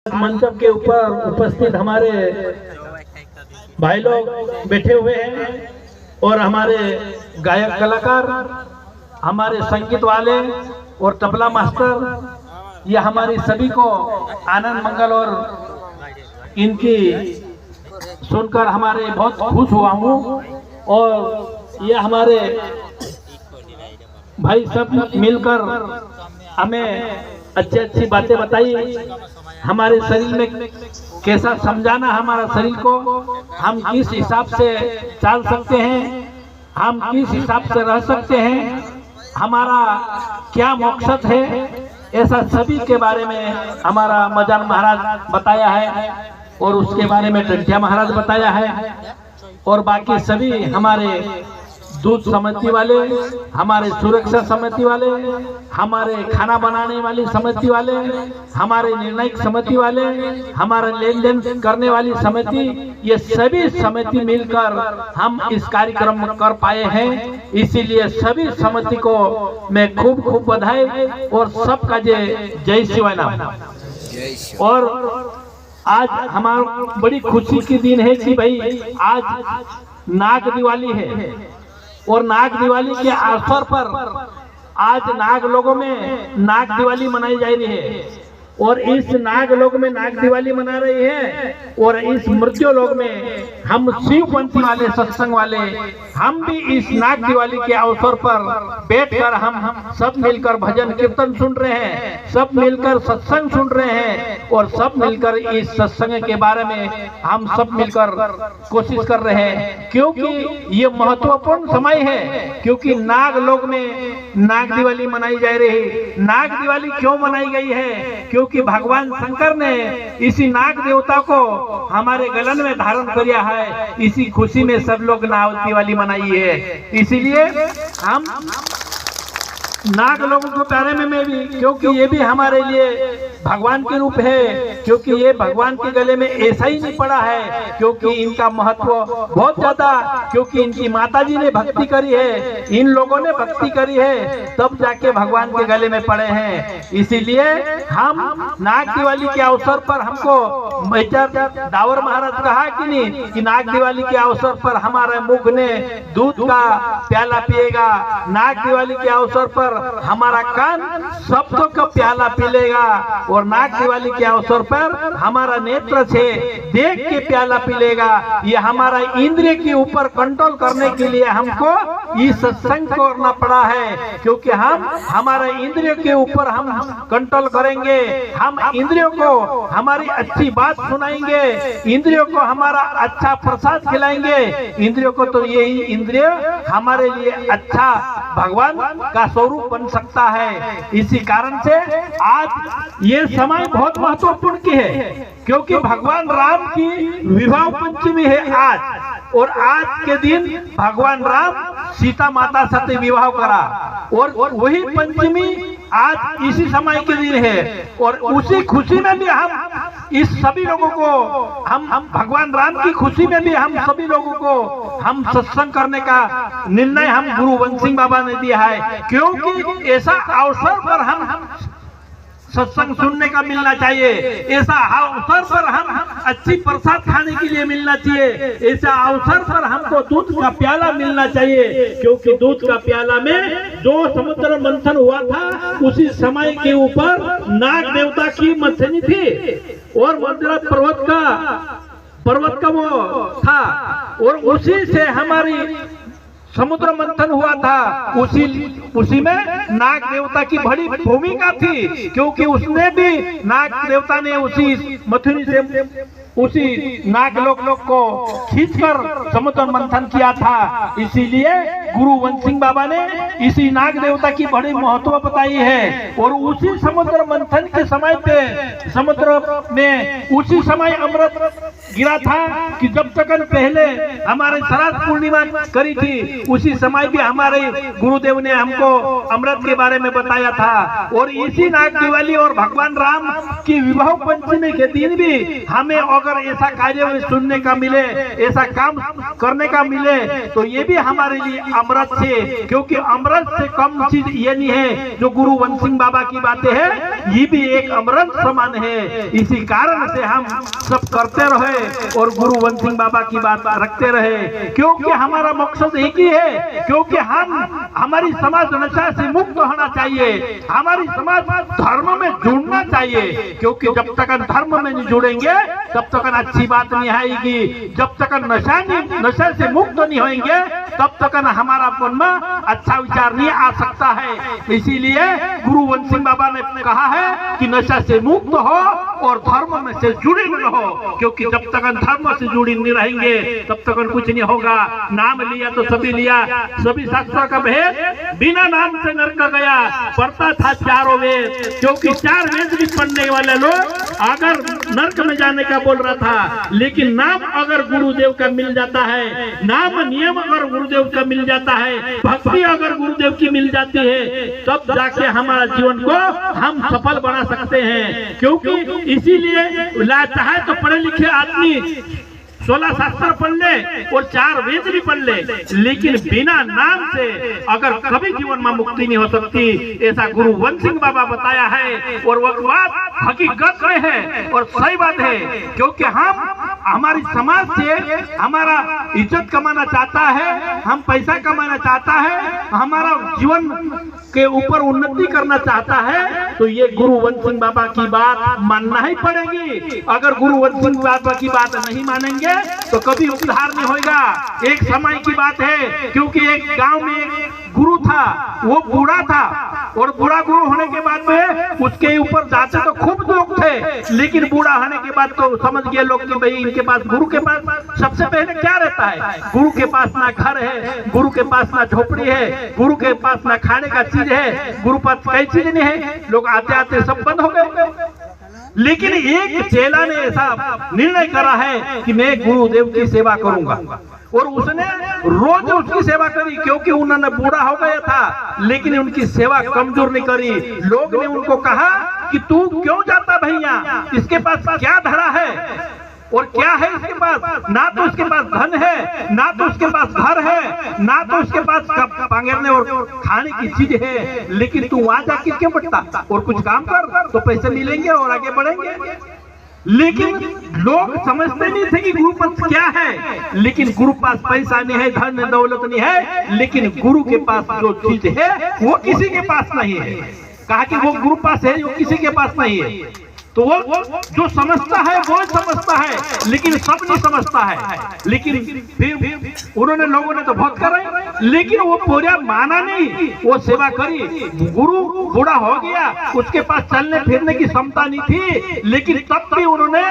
मंच के ऊपर उपस्थित हमारे भाई लोग बैठे हुए हैं और हमारे गायक कलाकार, हमारे संगीत वाले और तबला मास्टर, ये हमारी सभी को आनंद मंगल और इनकी सुनकर हमारे बहुत खुश हुआ हूँ। और ये हमारे भाई सब मिलकर हमें अच्छी अच्छी बातें बताई, हमारे शरीर में कैसा समझाना, हमारा शरीर को हम किस हिसाब से चल सकते हैं, हम किस हिसाब से रह सकते हैं, हमारा क्या मकसद है, ऐसा सभी के बारे में हमारा मजान महाराज बताया है और उसके बारे में टंटिया महाराज बताया है। और बाकी सभी हमारे दूध समिति वाले, हमारे सुरक्षा समिति वाले, हमारे खाना बनाने वाली समिति वाले, हमारे निर्णायक समिति वाले, हमारे लेन देन करने वाली समिति, ये सभी समिति मिलकर हम इस कार्यक्रम कर पाए हैं। इसीलिए सभी समिति को मैं खूब खूब बधाई और सबका जय शिवाय नाम। और आज हमारा बड़ी खुशी की दिन है कि भाई आज नाग दिवाली है और नाग दिवाली के अवसर पर आज नाग लोगों में नाग दिवाली मनाई जा रही है। और इस नाग लोग में नाग दिवाली मना रही है और इस मृत्यु लोग में हम शिवपंथी वाले सत्संग वाले हम भी इस नाग दिवाली के अवसर पर बैठकर हम सब मिलकर भजन कीर्तन सुन रहे हैं, सब मिलकर सत्संग सुन रहे हैं और सब मिलकर इस सत्संग के बारे में हम सब मिलकर कोशिश कर रहे हैं। क्योंकि ये महत्वपूर्ण समय है, क्योंकि नाग लोग में नाग दिवाली मनाई जा रही है। नाग दिवाली क्यों मनाई गई है? क्योंकि भगवान शंकर ने इसी नाग देवता को हमारे गलन में धारण किया है। इसी खुशी में सब लोग नाग दिवाली मनाई है। इसीलिए हम नाग लोगों के बारे में मैं भी, क्योंकि ये भी हमारे लिए भगवान के रूप है, क्योंकि ये भगवान के गले में ऐसा ही नहीं पड़ा है, क्योंकि इनका महत्व बहुत ज्यादा, क्योंकि इनकी माताजी ने भक्ति करी है, इन लोगों ने भक्ति करी है, तब जाके भगवान के गले में पड़े हैं। इसीलिए हम नाग दिवाली के अवसर पर हमको मेजर दावर महाराज कहा कि नहीं कि नाग दिवाली के अवसर पर हमारे मुख ने दूध का प्याला पिएगा, नाग दिवाली के अवसर पर हमारा कान शब्दों का प्याला पी लेगा और नाग दिवाली के अवसर पर हमारा नेत्र से देख के प्याला पी लेगा। ये हमारा इंद्रिय के ऊपर कंट्रोल करने के लिए हमको इस सत्संग करना पड़ा है, क्योंकि हम हमारे इंद्रियों के ऊपर हम कंट्रोल करेंगे, हम इंद्रियों को हमारी अच्छी बात सुनाएंगे, इंद्रियों को हमारा अच्छा प्रसाद खिलाएंगे। इंद्रियों को तो यही इंद्रिय हमारे लिए अच्छा भगवान का स्वरूप बन सकता है। इसी कारण से आज ये समय बहुत महत्वपूर्ण की है, क्योंकि भगवान राम की विवाह पंचमी है आज। और आज के दिन भगवान राम सीता माता साथ विवाह करा और वही पंचमी आज इसी समय के दिन है। और उसी खुशी में भी हम इस सभी लोगों को हम भगवान राम की खुशी में भी हम सभी लोगों को हम सत्संग करने का निर्णय हम गुरु वंश सिंह बाबा ने दिया है। क्योंकि ऐसा अवसर पर हम सत्संग सुनने का मिलना चाहिए, ऐसा अवसर पर हम अच्छी प्रसाद खाने के लिए मिलना चाहिए, ऐसा अवसर पर हमको दूध का प्याला मिलना चाहिए। क्योंकि दूध का प्याला में जो समुद्र मंथन हुआ था उसी समय के ऊपर नाग देवता की मंथनी थी और मंदिर पर्वत का वो था और उसी से हमारी समुद्र मंथन हुआ था। उसी में नाग देवता की बड़ी भूमिका थी, क्योंकि उसने भी नाग देवता ने उसी मथुनी से उसी नाग लोक को खींचकर समुद्र मंथन किया था। इसीलिए गुरु वंश सिंह बाबा ने इसी नाग देवता की बड़ी महत्व बताई है। और उसी समुद्र मंथन के समय पे समुद्र में उसी समय अमृत गिरा था कि जब तक पहले हमारे श्राद्ध पूर्णिमा करी थी, उसी समय भी हमारे गुरुदेव ने हमको अमृत के बारे में बताया था। और इसी नाग दिवाली और भगवान राम की विवाह पंचमी के दिन भी हमें अगर ऐसा कार्य सुनने का मिले, ऐसा काम करने का मिले, तो ये भी हमारे लिए अमृत से, क्योंकि अमृत से कम चीज ये नहीं है। जो गुरु वंश सिंह बाबा की बातें हैं ये भी एक अमृत समान है। इसी कारण से हम सब करते रहे और गुरु वंश सिंह बाबा की बात रखते रहे, क्योंकि हमारा मकसद एक ही है, क्योंकि हमारी समाज नशा से मुक्त होना चाहिए, हमारी समाज धर्म में जुड़ना चाहिए, क्योंकि जब तक धर्म में नहीं जुड़ेंगे तब तक अच्छी बात नहीं आएगी। जब तक नशा से मुक्त नहीं होंगे तब तक हमारा मन में अच्छा विचार नहीं आ सकता है। इसीलिए गुरु वंश सिंह बाबा ने कहा है कि नशा से मुक्त हो और धर्म में से जुड़े रहो, क्योंकि जब तक धर्म से जुड़ी नहीं रहेंगे तब तक कुछ नहीं होगा। नाम लिया तो सभी लिया, सभी शास्त्रों का भेद बिना नाम से नरक गया, पढ़ता था चारों वेद, क्योंकि 4 वेद भी पढ़ने वाले लोग अगर नरक में जाने का बोल रहा था, लेकिन नाम अगर गुरुदेव का मिल जाता है, नाम नियम अगर गुरुदेव का मिल जाता है, भक्ति अगर गुरुदेव की मिल जाती है, तब जाके हमारा जीवन को हम सफल बना सकते हैं। क्योंकि इसीलिए चाहे तो पढ़े लिखे आदमी 16 शास्त्र पढ़ ले और 4 वेद भी पढ़ ले, लेकिन बिना नाम से अगर कभी जीवन में मुक्ति नहीं हो सकती, ऐसा गुरु वंश सिंह बाबा बताया है। और वो बात हकीकत में है और सही बात है, क्योंकि हमारी समाज से हमारा इज्जत कमाना चाहता है, हम पैसा कमाना चाहता है, हमारा जीवन के ऊपर उन्नति करना चाहता है, तो ये गुरु वंश सिंह बाबा की बात मानना ही पड़ेगी। अगर गुरु वंश सिंह बाबा की बात नहीं मानेंगे तो कभी उद्धार नहीं होगा। एक समय की बात है, क्योंकि एक गांव में एक गुरु था, वो बूढ़ा था, और बूढ़ा गुरु होने के बाद में उसके ऊपर जाते तो खूब लोग थे, लेकिन बूढ़ा होने के बाद तो समझ गए लोग कि भाई इनके पास, गुरु के पास सबसे पहले क्या रहता है, गुरु के पास ना घर है, गुरु के पास ना झोपड़ी है, गुरु के पास ना खाने का चीज है, गुरु पास कई चीज नहीं है, लोग आते आते सब बंद हो गए। लेकिन एक चेला ने ऐसा निर्णय करा है कि मैं गुरुदेव की सेवा करूंगा, और उसने रोज उसकी सेवा करी, क्योंकि उन्होंने बूढ़ा हो गया था, लेकिन उनकी सेवा कमजोर नहीं करी। लोग ने उनको कहा कि तू क्यों जाता भैया, इसके पास क्या धरा है और क्या है इसके पास, ना तो उसके पास धन है, ना तो उसके पास घर है, ना तो उसके पास पांगरने और खाने की चीज है, लेकिन तू वहां जाके क्यों बैठता और कुछ काम कर तो पैसे मिलेंगे और आगे बढ़ेंगे। लेकिन लोग समझते नहीं थे कि गुरु पास क्या है, लेकिन गुरु पास पैसा नहीं है, धन दौलत नहीं है, लेकिन गुरु के पास जो चीज है वो किसी के पास नहीं है। कहा कि वो गुरु पास है, वो किसी के पास नहीं है। तो वो जो समझता है वो समझता है, लेकिन सब नहीं समझता है। लेकिन फिर उन्होंने, लोगों ने तो बहुत करे, लेकिन वो पूरा माना नहीं, वो सेवा करी। गुरु बूढ़ा हो गया, उसके पास चलने फिरने की क्षमता नहीं थी, लेकिन तब भी उन्होंने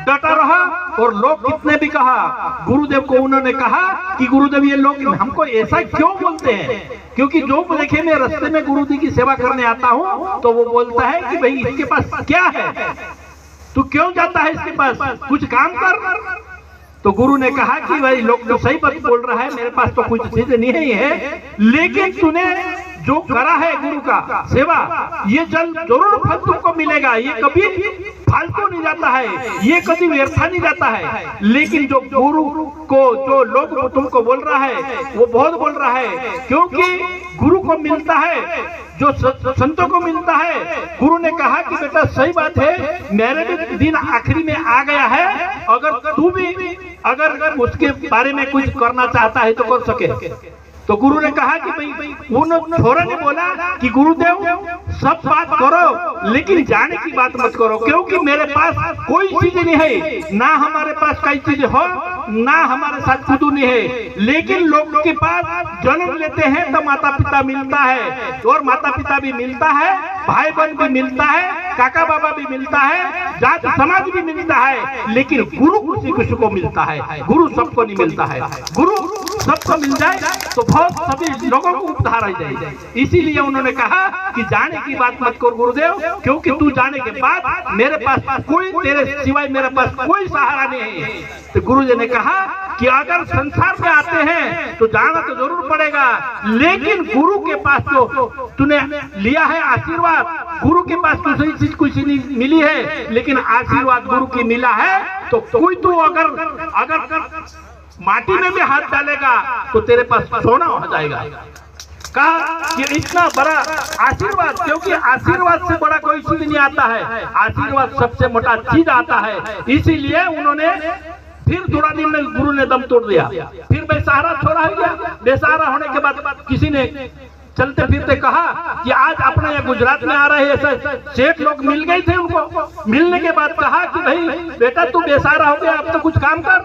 डटा रहा। और लोग कितने भी कहा, गुरुदेव को उन्होंने कहा कि गुरुदेव ये लोग हमको ऐसा क्यों बोलते हैं, क्योंकि जो देखे मैं रास्ते में गुरु जी की सेवा करने आता हूँ तो वो बोलता है कि भाई इसके पास क्या है, तू क्यों जाता है इसके पास, कुछ काम कर। तो गुरु ने कहा कि भाई लोग तो सही बात बोल रहा है, मेरे पास तो कुछ चीज नहीं है, लेकिन तूने जो करा है गुरु का सेवा, ये जल जरूर फल तुमको मिलेगा, ये कभी फालतू नहीं जाता है, ये कभी व्यर्था नहीं जाता है। लेकिन जो गुरु को जो लोग तुमको बोल रहा है वो बहुत बोल रहा है, क्योंकि गुरु को मिलता है जो संतों को मिलता है। गुरु ने कहा कि बेटा सही बात है, मेरे भी दिन आखिरी में आ गया है, अगर तू भी अगर उसके बारे में कुछ करना चाहता है तो कर सके। तो गुरु ने कहा कि भाई, उन्होंने फौरन बोला कि गुरुदेव सब बात करो, लेकिन जाने की बात मत करो, क्योंकि मेरे पास कोई चीज नहीं है, ना हमारे पास कई चीज हो, ना हमारे साथ खुद नहीं है। लेकिन लोग के पास जन्म लेते हैं तो माता पिता मिलता है, और माता पिता भी मिलता है, भाई बहन भी मिलता है, काका बाबा भी मिलता है, जात समाज भी मिलता है, लेकिन गुरु किसी को मिलता है, गुरु सबको नहीं मिलता है। गुरु सबको मिल जाए तो बहुत सभी लोगों को उद्धार हो जाए। इसीलिए उन्होंने कहा कि जाने की बात मत कर गुरुदेव, क्योंकि तू जाने के बाद मेरे पास कोई, तेरे सिवाय मेरे पास कोई सहारा नहीं है। तो गुरु जी ने कहा कि अगर संसार में आते हैं तो जाना तो जरूर पड़ेगा, लेकिन गुरु के पास तो तूने लिया है आशीर्वाद, गुरु के पास तो सही चीज कुछ नहीं मिली है, लेकिन आशीर्वाद गुरु की मिला है, तो कोई तू अगर माटी में भी हाथ डालेगा तो तेरे पास सोना हो जाएगा। कहा कि इतना बड़ा आशीर्वाद, क्योंकि आशीर्वाद से बड़ा कोई चीज नहीं आता है, आशीर्वाद सबसे मोटा चीज आता है। इसीलिए उन्होंने फिर थोड़ा दिन में गुरु ने दम तोड़ दिया, फिर बेसहारा छोड़ा हो गया। बेसहारा होने के बाद किसी ने चलते फिरते कहा कि आज अपने यहाँ गुजरात में आ रहे ऐसे सेठ लोग मिल गए थे, उनको मिलने के बाद कहा कि भाई बेटा तू बेसहारा हो गया, अब तो कुछ काम कर,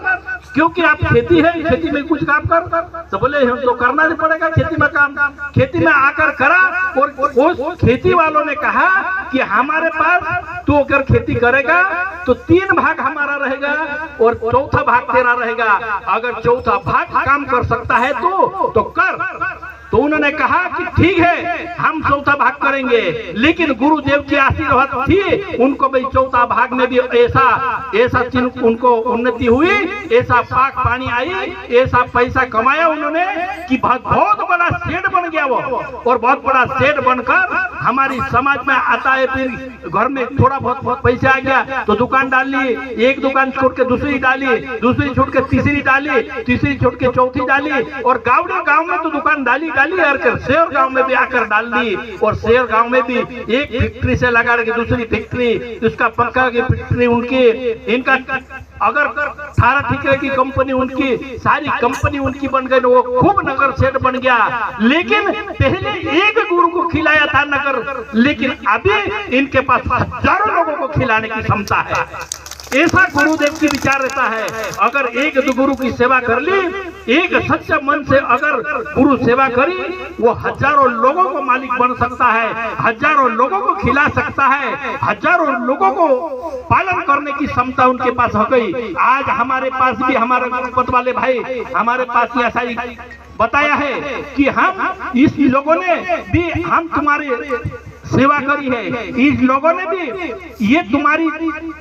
क्योंकि आप खेती है, खेती में कुछ काम कर। तो बोले हम तो करना नहीं पड़ेगा खेती में काम। खेती में आकर करा, और उस खेती वालों ने कहा कि हमारे पास तू अगर खेती करेगा तो 3 भाग हमारा रहेगा और चौथा भाग तेरा रहेगा। अगर चौथा भाग काम कर सकता है तो कर। तो उन्होंने कहा कि ठीक है हम चौथा भाग करेंगे, लेकिन गुरुदेव की आशीर्वाद थी उनको भाई चौथा भाग में भी ऐसा चीज उनको उन्नति हुई, ऐसा पाक पानी आई, ऐसा पैसा कमाया उन्होंने कि बहुत बड़ा सेठ बन गया वो। और बहुत बड़ा सेठ बनकर हमारी समाज में आता है, फिर घर में थोड़ा बहुत पैसा आ गया तो दुकान डाल ली, एक दुकान छोड़ के दूसरी डाली, दूसरी छोड़ के तीसरी डाली, तीसरी छोड़ के चौथी डाली, और गाँव में तो दुकान डाली कर शेर गांव में भी आकर डाल दी। और शेर गांव में भी एक फैक्ट्री से लगा के दूसरी फैक्ट्री, उसका पंखा की फैक्ट्री उनकी, इनका अगर सारा ठेके की कंपनी उनकी, सारी कंपनी उनकी बन गई। वो खूब नगर सेठ बन गया। लेकिन पहले एक गुरु को खिलाया था नगर, लेकिन अभी इनके पास हजारों लोगों को खिलाने की क्षमता है। ऐसा गुरुदेव की विचार रहता है। अगर एक दो गुरु की सेवा कर ली, एक सच्चा मन से अगर गुरु सेवा करी, वो हजारों लोगों को मालिक बन सकता है, हजारों लोगों को खिला सकता है, हजारों लोगों को पालन करने की क्षमता उनके पास हो गई। आज हमारे पास भी हमारे गुरुपत वाले भाई हमारे पास ऐसा ही बताया है कि हम इस लोगों ने भी हम तुम्हारे सेवा करी है, इस लोगों ने भी ये तुम्हारी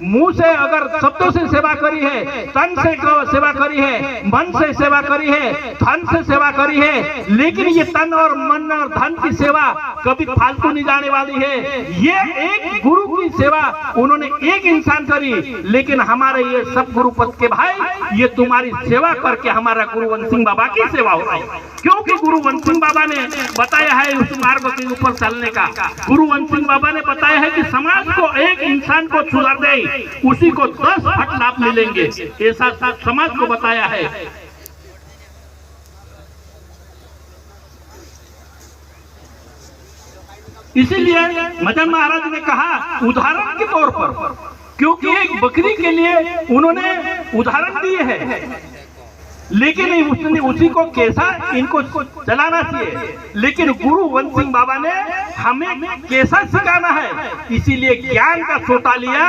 मुंह से अगर शब्दों से सेवा करी है, तन से सेवा करी है, मन से सेवा करी है, धन से सेवा करी है। लेकिन ये तन और मन और धन की सेवा कभी फालतू नहीं जाने वाली है। ये एक गुरु की सेवा उन्होंने एक इंसान करी, लेकिन हमारे ये सब गुरुपद के भाई ये तुम्हारी सेवा करके हमारा गुरुवंत सिंह बाबा की सेवा हो रही, क्योंकि गुरुवंत सिंह बाबा ने बताया है उस मार्ग के ऊपर चलने का। गुरुवंत सिंह बाबा ने बताया है कि समाज को एक इंसान को सुधार दे उसी को 10 फट लाभ मिलेंगे, ऐसा समाज को बताया है। इसीलिए मदन महाराज ने कहा उदाहरण के तौर पर, क्योंकि एक बकरी के लिए उन्होंने उदाहरण दिए हैं, लेकिन उसने उसी को कैसा इनको चलाना चाहिए। लेकिन गुरुवंत सिंह बाबा ने हमें कैसा सिखाना है, इसीलिए ज्ञान का सोटा लिया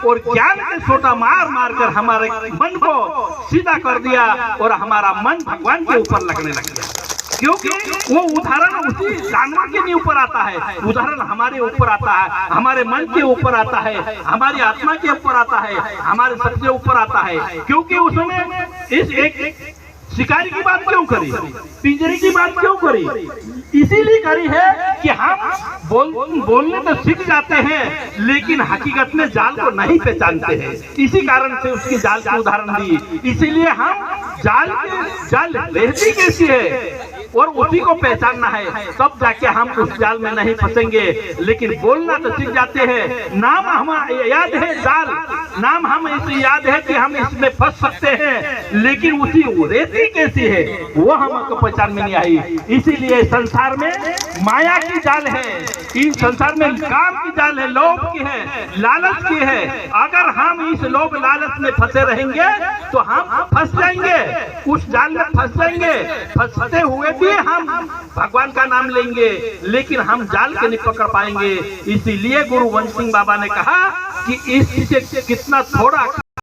और ज्ञान के सोटा मार कर हमारे मन को सीधा कर दिया और हमारा मन भगवान के ऊपर लगने लग गया। क्योंकि वो उदाहरण उसी जानवर के नहीं ऊपर आता है, उदाहरण हमारे ऊपर आता है, हमारे मन के ऊपर आता है, हमारी आत्मा के ऊपर आता है, हमारे सबके ऊपर आता है। क्योंकि उसने इस एक शिकारी की बात क्यों करी, पिंजरे की बात क्यों करी, इसीलिए करी है कि हम बोलने तो सीख जाते हैं, लेकिन हकीकत में जाल को नहीं पहचानते हैं। इसी कारण से उसकी जाल का उदाहरण दी। इसीलिए हम जाल रहती कैसी है और उसी को पहचानना है, तब जाके हम उस जाल में नहीं फंसेंगे। लेकिन बोलना तो सीख जाते हैं, नाम हमें याद है जाल, नाम हम इसे याद है कि हम इसमें फंस सकते हैं, लेकिन उसी रेती कैसी है वो हमको पहचान में नहीं आई। इसीलिए संसार में माया की जाल है, इस संसार में काम की जाल है, लोभ की है, लालच की है। अगर हम इस लोभ लालच में फंसे रहेंगे तो हम फंस जाएंगे, उस जाल में फंस जाएंगे। फंसते हुए भी हम भगवान का नाम लेंगे, लेकिन हम जाल के नहीं पकड़ पाएंगे। इसीलिए गुरुवंत सिंह बाबा ने कहा कि इससे कितना थोड़ा